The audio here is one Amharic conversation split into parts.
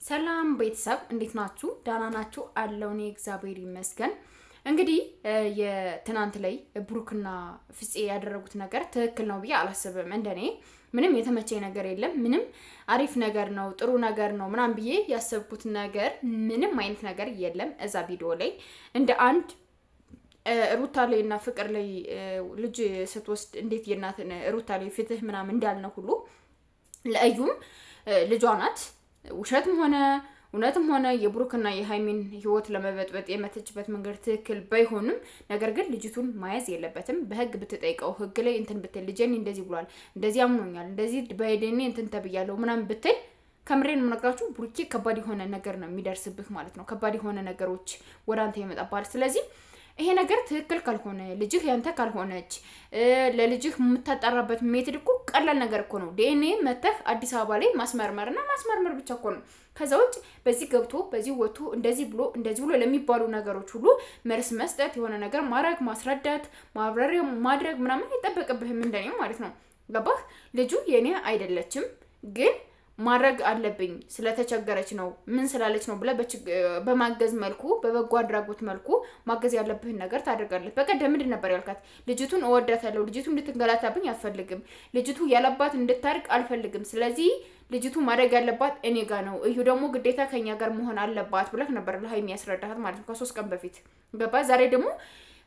ሰላም ቤተሰብ እንዴት ናችሁ? ዳና ናችሁ? አለው እኔ እግዚአብሔር ይመስገን። እንግዲህ የትናንት ላይ ብሩክና ፍፄ ያደረጉት ነገር ትክክል ነው ብዬ አላስብም። እንደኔ ምንም የተመቸኝ ነገር የለም። ምንም አሪፍ ነገር ነው ጥሩ ነገር ነው ምናምን ብዬ ያሰብኩት ነገር ምንም አይነት ነገር የለም። እዛ ቪዲዮ ላይ እንደ አንድ ሩታ ላይ እና ፍቅር ላይ ልጅ ስትወስድ እንዴት የእናትን ሩታ ላይ ፍትህ ምናምን እንዳልነው ሁሉ ለእዩም ልጇ ናት። ውሸትም ሆነ እውነትም ሆነ የብሩክና የሃይሚን ህይወት ለመበጥበጥ የመተችበት መንገድ ትክክል ባይሆንም ነገር ግን ልጅቱን ማያዝ የለበትም። በህግ ብትጠይቀው ህግ ላይ እንትን ብትል ልጄን እንደዚህ ብሏል፣ እንደዚህ አምኖኛል፣ እንደዚህ በሄደኔ እንትን ተብያለሁ ምናምን ብትል ከምሬን የምነግራችሁ ብሩኬ ከባድ የሆነ ነገር ነው የሚደርስብህ ማለት ነው። ከባድ የሆነ ነገሮች ወደ አንተ ይመጣባል። ስለዚህ ይሄ ነገር ትክክል ካልሆነ ልጅህ ያንተ ካልሆነች ለልጅህ የምታጣራበት ሜትድ እኮ ቀላል ነገር እኮ ነው። ዲኤንኤ መተህ አዲስ አበባ ላይ ማስመርመርና ማስመርመር ብቻ እኮ ነው። ከዛ ውጭ በዚህ ገብቶ በዚህ ወጥቶ እንደዚህ ብሎ ለሚባሉ ነገሮች ሁሉ መልስ መስጠት፣ የሆነ ነገር ማድረግ፣ ማስረዳት፣ ማብራሪያ ማድረግ ምናምን አይጠበቅብህም እንደኔ ማለት ነው። ገባህ? ልጁ የኔ አይደለችም ግን ማድረግ አለብኝ ስለተቸገረች ነው ምን ስላለች ነው ብለ በማገዝ መልኩ በበጎ አድራጎት መልኩ ማገዝ ያለብህን ነገር ታደርጋለህ። በቀደም ምንድን ነበር ያልካት? ልጅቱን እወዳታለሁ፣ ልጅቱ እንድትንገላታብኝ አልፈልግም፣ ልጅቱ ያለባት እንድታርቅ አልፈልግም፣ ስለዚህ ልጅቱ ማድረግ ያለባት እኔ ጋር ነው፣ እዩ ደግሞ ግዴታ ከኛ ጋር መሆን አለባት ብለህ ነበር ለሃይሚ ያስረዳሃት ማለት ነው ከ3 ቀን በፊት ገባ። ዛሬ ደግሞ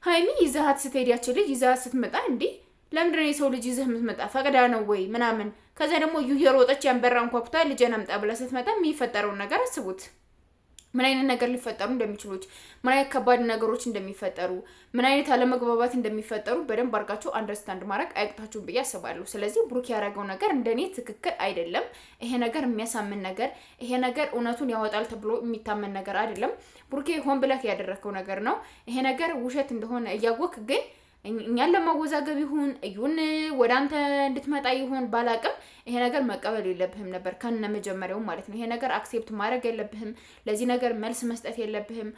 ሃይሚ ይዛሃት ስትሄድ ያች ልጅ ይዛሃት ስትመጣ እንዲህ ለምንድነው የሰው ልጅ ይዘህ የምትመጣ? ፈቅዳ ነው ወይ ምናምን? ከዛ ደግሞ እዩ የሮጠች ያንበራ እንኳኩታ ልጄን አምጣ ብላ ስትመጣ የሚፈጠረውን ነገር አስቡት። ምን አይነት ነገር ሊፈጠሩ እንደሚችሉት፣ ምን አይነት ከባድ ነገሮች እንደሚፈጠሩ፣ ምን አይነት አለመግባባት እንደሚፈጠሩ በደንብ አድርጋችሁ አንደርስታንድ ማድረግ አይቅታችሁም ብዬ አስባለሁ። ስለዚህ ብሩክ ያደረገው ነገር እንደኔ ትክክል አይደለም። ይሄ ነገር የሚያሳምን ነገር፣ ይሄ ነገር እውነቱን ያወጣል ተብሎ የሚታመን ነገር አይደለም። ብሩኬ ሆን ብለህ ያደረከው ነገር ነው። ይሄ ነገር ውሸት እንደሆነ እያወቅ ግን እኛን ለማወዛገብ ይሁን እዩን ወደ አንተ እንድትመጣ ይሁን ባላቅም ይሄ ነገር መቀበል የለብህም ነበር ከነ መጀመሪያው ማለት ነው። ይሄ ነገር አክሴፕት ማድረግ የለብህም። ለዚህ ነገር መልስ መስጠት የለብህም።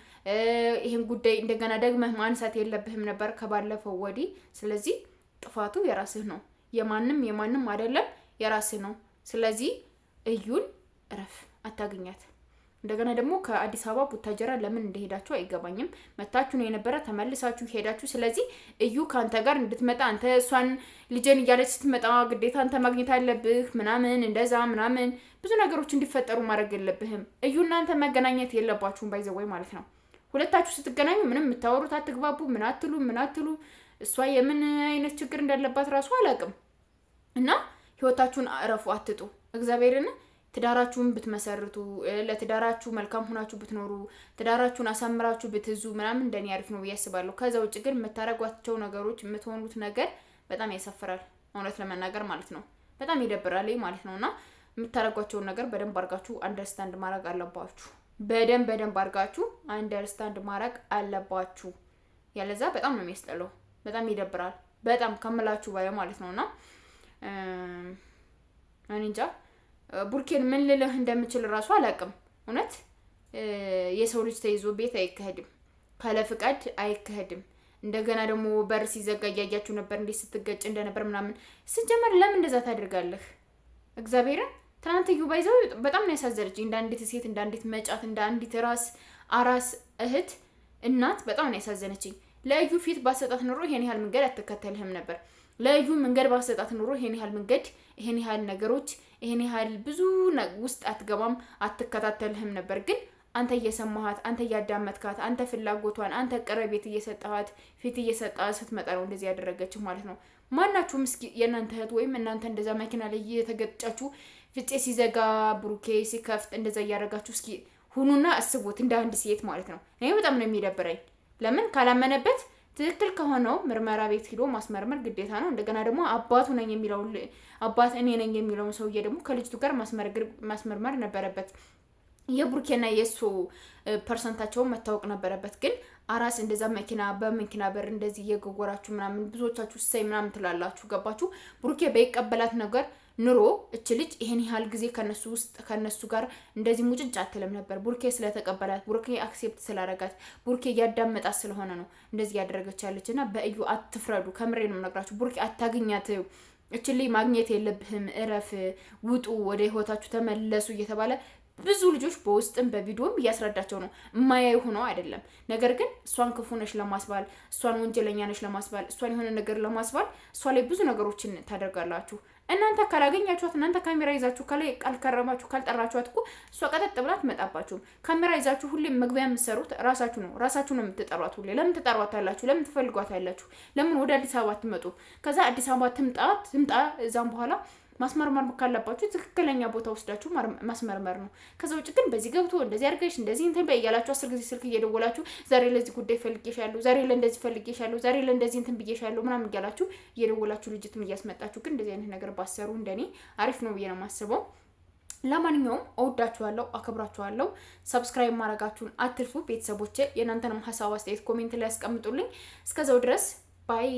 ይሄን ጉዳይ እንደገና ደግመህ ማንሳት የለብህም ነበር ከባለፈው ወዲህ። ስለዚህ ጥፋቱ የራስህ ነው፣ የማንም አይደለም፣ የራስህ ነው። ስለዚህ እዩን እረፍ፣ አታግኛት። እንደገና ደግሞ ከአዲስ አበባ ቡታጀራ ለምን እንደሄዳችሁ አይገባኝም። መታችሁ ነው የነበረ ተመልሳችሁ ሄዳችሁ። ስለዚህ እዩ ካንተ ጋር እንድትመጣ አንተ እሷን ልጄን እያለች ስትመጣ ግዴታ አንተ ማግኘት አለብህ ምናምን እንደዛ ምናምን ብዙ ነገሮች እንዲፈጠሩ ማድረግ የለብህም። እዩ እናንተ መገናኘት የለባችሁም ባይዘወይ ማለት ነው። ሁለታችሁ ስትገናኙ ምንም የምታወሩት አትግባቡ፣ ምን አትሉ። እሷ የምን አይነት ችግር እንዳለባት ራሱ አላውቅም። እና ህይወታችሁን እረፉ፣ አትጡ እግዚአብሔርን ትዳራችሁን ብትመሰርቱ ለትዳራችሁ መልካም ሆናችሁ ብትኖሩ ትዳራችሁን አሳምራችሁ ብትይዙ ምናምን እንደኔ አሪፍ ነው ብዬ አስባለሁ። ከዛ ውጭ ግን የምታረጓቸው ነገሮች የምትሆኑት ነገር በጣም ያሳፍራል፣ እውነት ለመናገር ማለት ነው። በጣም ይደብራል ማለት ነውና የምታረጓቸውን ነገር በደንብ አድርጋችሁ አንደርስታንድ ማድረግ አለባችሁ። በደንብ አድርጋችሁ አንደርስታንድ ማድረግ አለባችሁ። ያለዛ በጣም ነው የሚያስጠላው፣ በጣም ይደብራል፣ በጣም ከምላችሁ ባይ ማለት ነውና እኔ እንጃ ቡርኬን ምን ልልህ እንደምችል ራሱ አላውቅም። እውነት የሰው ልጅ ተይዞ ቤት አይከሄድም፣ ካለ ፍቃድ አይከሄድም። እንደገና ደግሞ በር ሲዘጋ እያያችሁ ነበር እንዴት ስትገጭ እንደነበር ምናምን። ስጀመር ለምን እንደዛ ታደርጋለህ? እግዚአብሔርን ትናንት እዩ ባይዘው በጣም ነው ያሳዘነችኝ። እንደ አንዲት ሴት፣ እንደ አንዲት መጫት፣ እንደ አንዲት አራስ እህት እናት በጣም ነው ያሳዘነችኝ። ለእዩ ፊት ባሰጣት ኑሮ ይሄን ያህል መንገድ አትከተልህም ነበር። ለእዩ መንገድ ባሰጣት ኑሮ ይሄን ያህል መንገድ፣ ይሄን ያህል ነገሮች፣ ይሄን ያህል ብዙ ውስጥ አትገባም፣ አትከታተልህም ነበር። ግን አንተ እየሰማሃት፣ አንተ እያዳመጥካት፣ አንተ ፍላጎቷን፣ አንተ ቀረቤት እየሰጣሃት፣ ፊት እየሰጣሃት ስትመጣ ነው እንደዚህ ያደረገችው ማለት ነው። ማናችሁም እስኪ የእናንተ እህት ወይም እናንተ እንደዛ መኪና ላይ እየተገጫችሁ ፍፄ ሲዘጋ ብሩኬ ሲከፍት እንደዛ እያደረጋችሁ እስኪ ሁኑና አስቡት፣ እንደ አንድ ሴት ማለት ነው። እኔ በጣም ነው የሚደብረኝ። ለምን ካላመነበት ትክክል ከሆነው ምርመራ ቤት ሄዶ ማስመርመር ግዴታ ነው። እንደገና ደግሞ አባቱ ነኝ የሚለው አባት እኔ ነኝ የሚለውን ሰውዬ ደግሞ ከልጅቱ ጋር ማስመርመር ነበረበት። የብሩኬና የሱ ፐርሰንታቸውን መታወቅ ነበረበት። ግን አራስ እንደዛ በመኪና በር እንደዚህ እየጎጎራችሁ ምናምን ብዙዎቻችሁ ሳይ ምናምን ትላላችሁ። ገባችሁ? ብሩኬ በይቀበላት ነገር ኑሮ እች ልጅ ይሄን ያህል ጊዜ ከነሱ ጋር እንደዚህ ሙጭጭ አትልም ነበር። ቡርኬ ስለተቀበላት፣ ቡርኬ አክሴፕት ስላደረጋት፣ ቡርኬ እያዳመጣት ስለሆነ ነው እንደዚህ ያደረገች ያለችና በእዩ አትፍረዱ። ከምሬ ነው የምነግራችሁ። ቡርኬ አታግኛት። እች ልጅ ማግኘት የለብህም፣ እረፍ፣ ውጡ፣ ወደ ህይወታችሁ ተመለሱ እየተባለ ብዙ ልጆች በውስጥም በቪዲዮም እያስረዳቸው ነው። የማያዩ ሆነው አይደለም። ነገር ግን እሷን ክፉ ነሽ ለማስባል፣ እሷን ወንጀለኛ ነሽ ለማስባል፣ እሷን የሆነ ነገር ለማስባል እሷ ላይ ብዙ ነገሮችን ታደርጋላችሁ። እናንተ ካላገኛችኋት፣ እናንተ ካሜራ ይዛችሁ ካልከረማችሁ፣ ካልጠራችኋት እኮ እሷ ቀጠጥ ብላ አትመጣባችሁም። ካሜራ ይዛችሁ ሁሌም መግቢያ የምትሰሩት ራሳችሁ ነው የምትጠሯት። ሁሌ ለምን ትጠሯታላችሁ? ለምን ትፈልጓታላችሁ? ለምን ወደ አዲስ አበባ ትመጡ? ከዛ አዲስ አበባ ትምጣ እዛም በኋላ ማስመርመር ካለባችሁ ትክክለኛ ቦታ ወስዳችሁ ማስመርመር ነው። ከዛ ውጭ ግን በዚህ ገብቶ እንደዚህ አድርገሽ እንደዚህ እንትን በይ እያላችሁ 10 ጊዜ ስልክ እየደወላችሁ ዛሬ ለዚህ ጉዳይ ፈልጌሻለሁ፣ ዛሬ ለእንደዚህ ፈልጌሻለሁ፣ ዛሬ ለእንደዚህ እንትን ብዬሻለሁ ምናምን እያላችሁ እየደወላችሁ ልጅትም እያስመጣችሁ ግን እንደዚህ አይነት ነገር ባሰሩ እንደኔ አሪፍ ነው ብዬ ነው የማስበው። ለማንኛውም እወዳችኋለሁ፣ አከብራችኋለሁ። ሰብስክራይብ ማድረጋችሁን አትርፉ ቤተሰቦቼ። የእናንተንም ሀሳብ አስተያየት ኮሜንት ላይ ያስቀምጡልኝ። እስከዛው ድረስ ባይ